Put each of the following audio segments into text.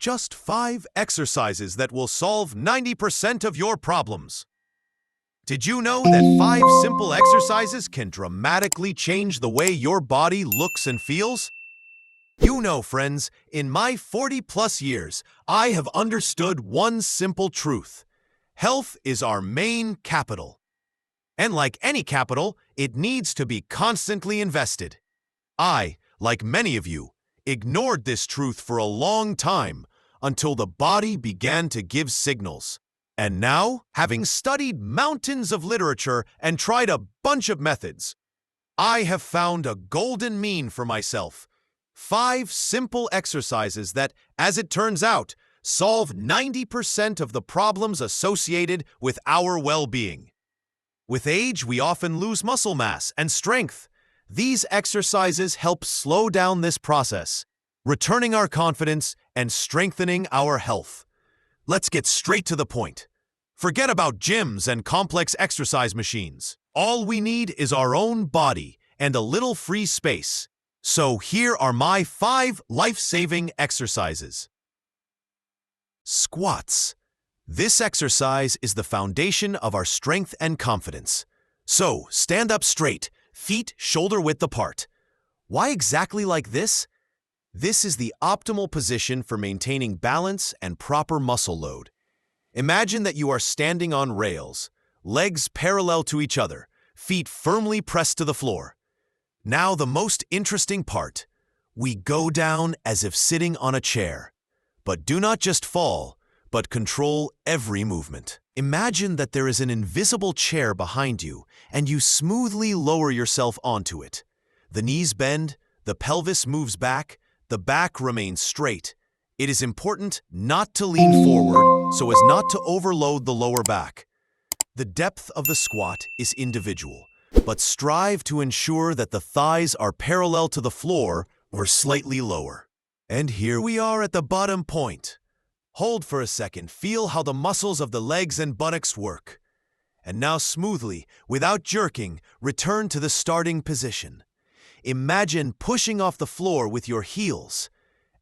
just 5 exercises that will solve 90% of your problems. Did you know that 5 simple exercises can dramatically change the way your body looks and feels? You know, friends, in my 40-plus years, I have understood one simple truth. Health is our main capital. And like any capital, it needs to be constantly invested. I, like many of you, ignored this truth for a long time until the body began to give signals. And now, having studied mountains of literature and tried a bunch of methods, I have found a golden mean for myself. 5 simple exercises that, as it turns out, solve 90% of the problems associated with our well-being. With age, we often lose muscle mass and strength. These exercises help slow down this process, returning our confidence and strengthening our health. Let's get straight to the point. Forget about gyms and complex exercise machines. All we need is our own body and a little free space. So here are my 5 life-saving exercises. Squats. This exercise is the foundation of our strength and confidence. So stand up straight, feet shoulder-width apart. Why exactly like this? This is the optimal position for maintaining balance and proper muscle load. Imagine that you are standing on rails, legs parallel to each other, feet firmly pressed to the floor. Now the most interesting part. We go down as if sitting on a chair. But do not just fall, but control every movement. Imagine that there is an invisible chair behind you, and you smoothly lower yourself onto it. The knees bend, the pelvis moves back, the back remains straight. It is important not to lean forward so as not to overload the lower back. The depth of the squat is individual, but strive to ensure that the thighs are parallel to the floor or slightly lower. And here we are at the bottom point. Hold for a second, feel how the muscles of the legs and buttocks work. And now smoothly, without jerking, return to the starting position. Imagine pushing off the floor with your heels,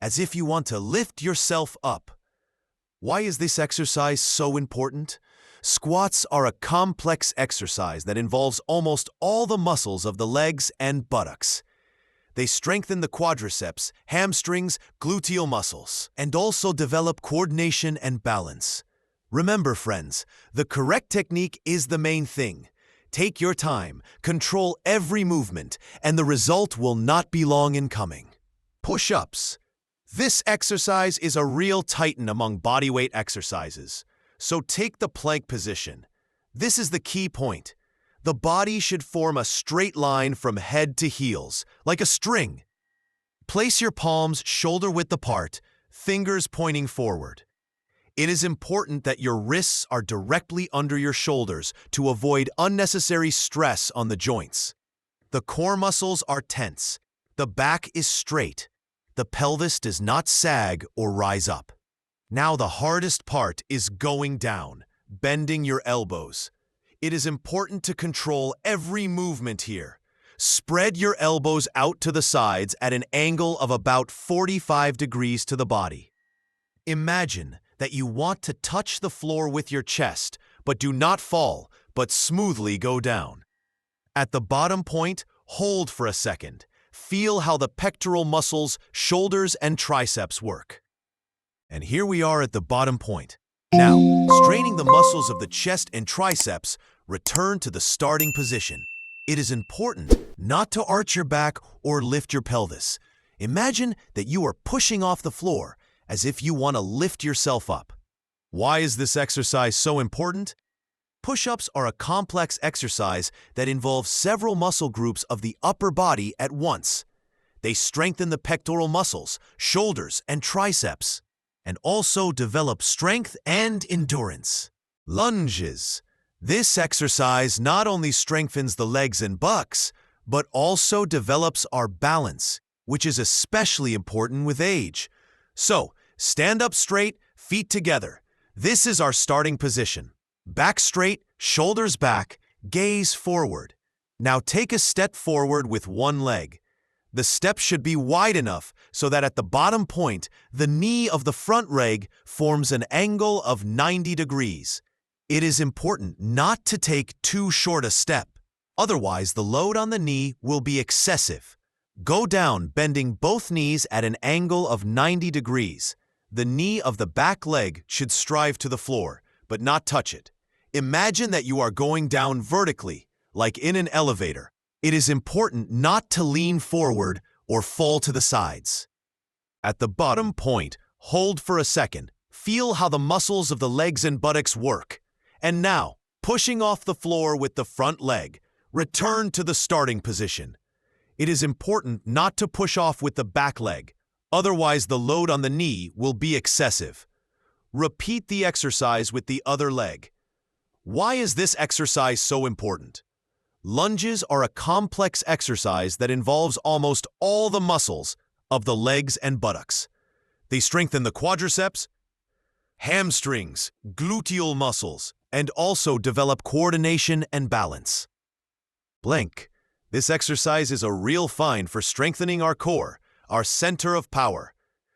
as if you want to lift yourself up. Why is this exercise so important? Squats are a complex exercise that involves almost all the muscles of the legs and buttocks. They strengthen the quadriceps, hamstrings, gluteal muscles, and also develop coordination and balance. Remember, friends, the correct technique is the main thing. Take your time, control every movement, and the result will not be long in coming. Push-ups. This exercise is a real titan among bodyweight exercises. So take the plank position. This is the key point. The body should form a straight line from head to heels, like a string. Place your palms shoulder-width apart, fingers pointing forward. It is important that your wrists are directly under your shoulders to avoid unnecessary stress on the joints. The core muscles are tense. The back is straight. The pelvis does not sag or rise up. Now the hardest part is going down, bending your elbows. It is important to control every movement here. Spread your elbows out to the sides at an angle of about 45 degrees to the body. Imagine that you want to touch the floor with your chest, but do not fall, but smoothly go down. At the bottom point, hold for a second. Feel how the pectoral muscles, shoulders, and triceps work. And here we are at the bottom point. Now, straining the muscles of the chest and triceps, return to the starting position. It is important not to arch your back or lift your pelvis. Imagine that you are pushing off the floor as if you want to lift yourself up. Why is this exercise so important? Push-ups are a complex exercise that involves several muscle groups of the upper body at once. They strengthen the pectoral muscles, shoulders, and triceps, and also develop strength and endurance. Lunges. This exercise not only strengthens the legs and buttocks, but also develops our balance, which is especially important with age. So, stand up straight, feet together. This is our starting position. Back straight, shoulders back, gaze forward. Now take a step forward with one leg. The step should be wide enough so that at the bottom point, the knee of the front leg forms an angle of 90 degrees. It is important not to take too short a step. Otherwise, the load on the knee will be excessive. Go down, bending both knees at an angle of 90 degrees. The knee of the back leg should strive to the floor, but not touch it. Imagine that you are going down vertically, like in an elevator. It is important not to lean forward or fall to the sides. At the bottom point, hold for a second. Feel how the muscles of the legs and buttocks work. And now, pushing off the floor with the front leg, return to the starting position. It is important not to push off with the back leg, otherwise the load on the knee will be excessive. Repeat the exercise with the other leg. Why is this exercise so important? Lunges are a complex exercise that involves almost all the muscles of the legs and buttocks. They strengthen the quadriceps, hamstrings, gluteal muscles, and also develop coordination and balance. Blank. This exercise is a real find for strengthening our core, our center of power.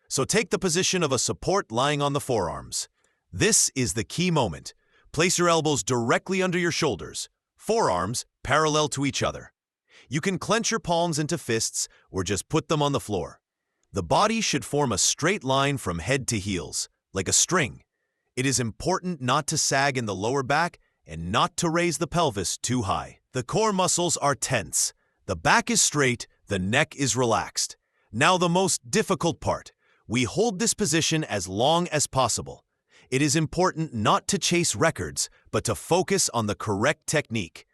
So take the position of a support lying on the forearms. This is the key moment. Place your elbows directly under your shoulders, forearms parallel to each other. You can clench your palms into fists or just put them on the floor. The body should form a straight line from head to heels, like a string. It is important not to sag in the lower back and not to raise the pelvis too high. The core muscles are tense. The back is straight, the neck is relaxed. Now the most difficult part. We hold this position as long as possible. It is important not to chase records, but to focus on the correct technique.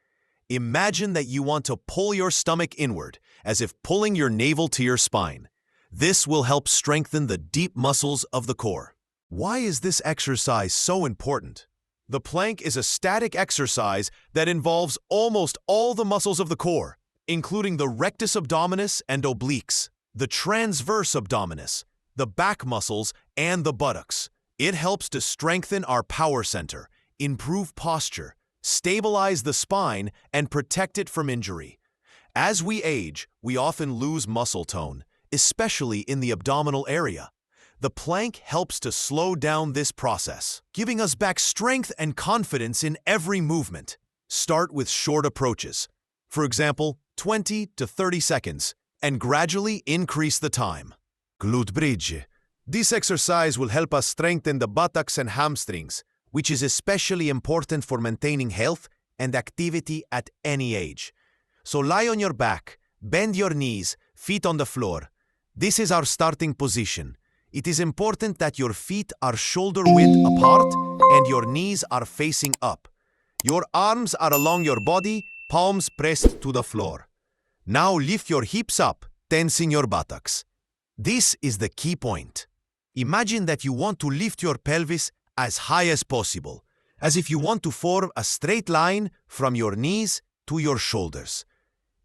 Imagine that you want to pull your stomach inward, as if pulling your navel to your spine. This will help strengthen the deep muscles of the core. Why is this exercise so important? The plank is a static exercise that involves almost all the muscles of the core, including the rectus abdominis and obliques, the transverse abdominis, the back muscles, and the buttocks. It helps to strengthen our power center, improve posture, stabilize the spine, and protect it from injury. As we age, we often lose muscle tone, especially in the abdominal area. The plank helps to slow down this process, giving us back strength and confidence in every movement. Start with short approaches, for example, 20 to 30 seconds, and gradually increase the time. Glute bridge. This exercise will help us strengthen the buttocks and hamstrings, which is especially important for maintaining health and activity at any age. So lie on your back, bend your knees, feet on the floor. This is our starting position. It is important that your feet are shoulder width apart and your knees are facing up. Your arms are along your body, palms pressed to the floor. Now lift your hips up, tensing your buttocks. This is the key point. Imagine that you want to lift your pelvis as high as possible, as if you want to form a straight line from your knees to your shoulders.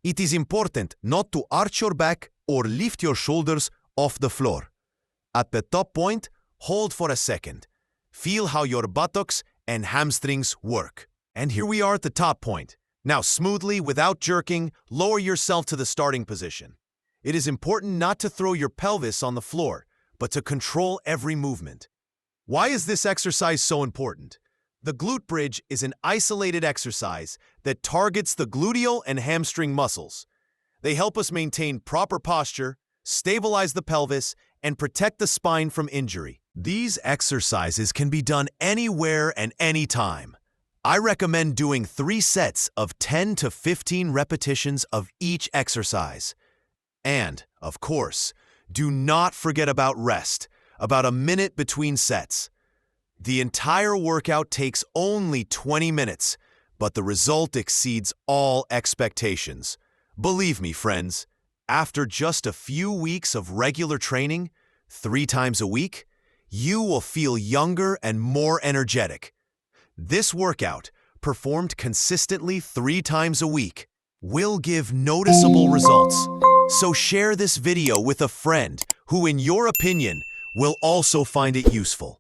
It is important not to arch your back or lift your shoulders off the floor. At the top point, hold for a second. Feel how your buttocks and hamstrings work. And here we are at the top point. Now smoothly, without jerking, lower yourself to the starting position. It is important not to throw your pelvis on the floor, but to control every movement. Why is this exercise so important? The glute bridge is an isolated exercise that targets the gluteal and hamstring muscles. They help us maintain proper posture, stabilize the pelvis, and protect the spine from injury. These exercises can be done anywhere and anytime. I recommend doing 3 sets of 10 to 15 repetitions of each exercise. And, of course, do not forget about rest, about a minute between sets. The entire workout takes only 20 minutes, but the result exceeds all expectations. Believe me, friends, after just a few weeks of regular training, 3 times a week, you will feel younger and more energetic. This workout, performed consistently 3 times a week, will give noticeable results. So share this video with a friend who, in your opinion, will also find it useful.